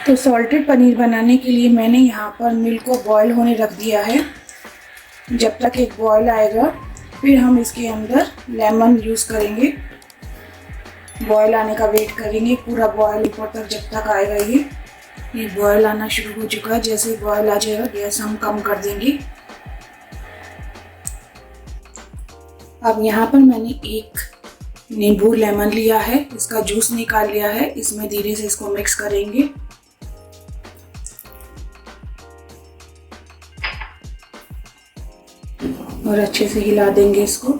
तो सॉल्टेड पनीर बनाने के लिए मैंने यहाँ पर मिल्क को बॉईल होने रख दिया है। जब तक एक बॉईल आएगा फिर हम इसके अंदर लेमन यूज़ करेंगे। बॉईल आने का वेट करेंगे, पूरा बॉईल ऊपर तक जब तक आएगा। ये बॉईल आना शुरू हो चुका है। जैसे बॉईल आ जाएगा गैस हम कम कर देंगे। अब यहाँ पर मैंने एक नींबू लेमन लिया है, इसका जूस निकाल लिया है। इसमें धीरे से इसको मिक्स करेंगे। और अच्छे से हिला देंगे इसको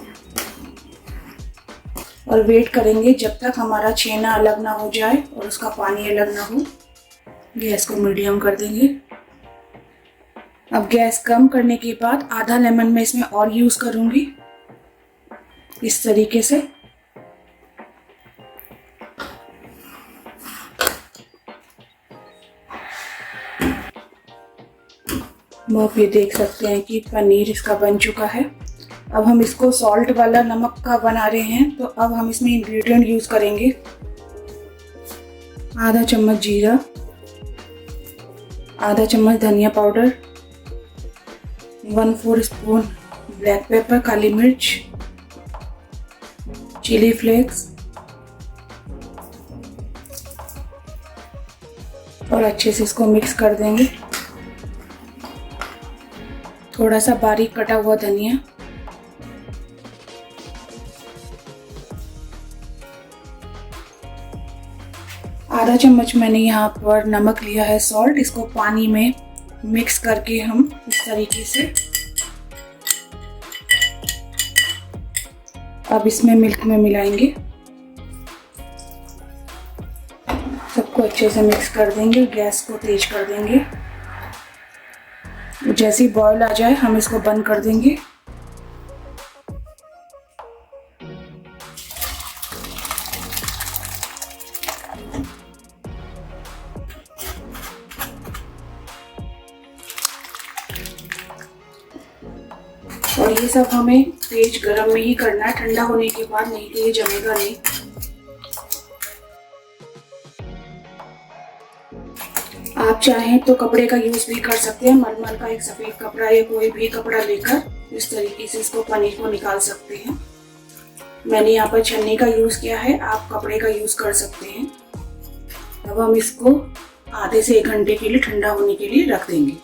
और वेट करेंगे जब तक हमारा छेना अलग ना हो जाए और उसका पानी अलग ना हो। गैस को मीडियम कर देंगे। अब गैस कम करने के बाद आधा लेमन मैं इसमें और यूज करूंगी इस तरीके से। आप ये देख सकते हैं कि पनीर इसका बन चुका है। अब हम इसको सॉल्ट वाला नमक का बना रहे हैं, तो अब हम इसमें इंग्रेडिएंट यूज करेंगे। आधा चम्मच जीरा, आधा चम्मच धनिया पाउडर, 1/4 स्पून ब्लैक पेपर काली मिर्च, चिली फ्लेक्स और अच्छे से इसको मिक्स कर देंगे। थोड़ा सा बारीक कटा हुआ धनिया, आधा चम्मच मैंने यहाँ पर नमक लिया है सॉल्ट। इसको पानी में मिक्स करके हम इस तरीके से अब इसमें मिल्क में मिलाएंगे। सबको अच्छे से मिक्स कर देंगे। गैस को तेज कर देंगे। जैसे ही बॉईल आ जाए हम इसको बंद कर देंगे। और ये सब हमें तेज गरम में ही करना है, ठंडा होने के बाद नहीं तो ये जमेगा नहीं। आप चाहें तो कपड़े का यूज भी कर सकते हैं। मलमल का एक सफेद कपड़ा या कोई भी कपड़ा लेकर इस तरीके से इसको पनीर को निकाल सकते हैं। मैंने यहाँ पर छन्नी का यूज किया है, आप कपड़े का यूज कर सकते हैं। अब हम इसको आधे से 1 घंटे के लिए ठंडा होने के लिए रख देंगे।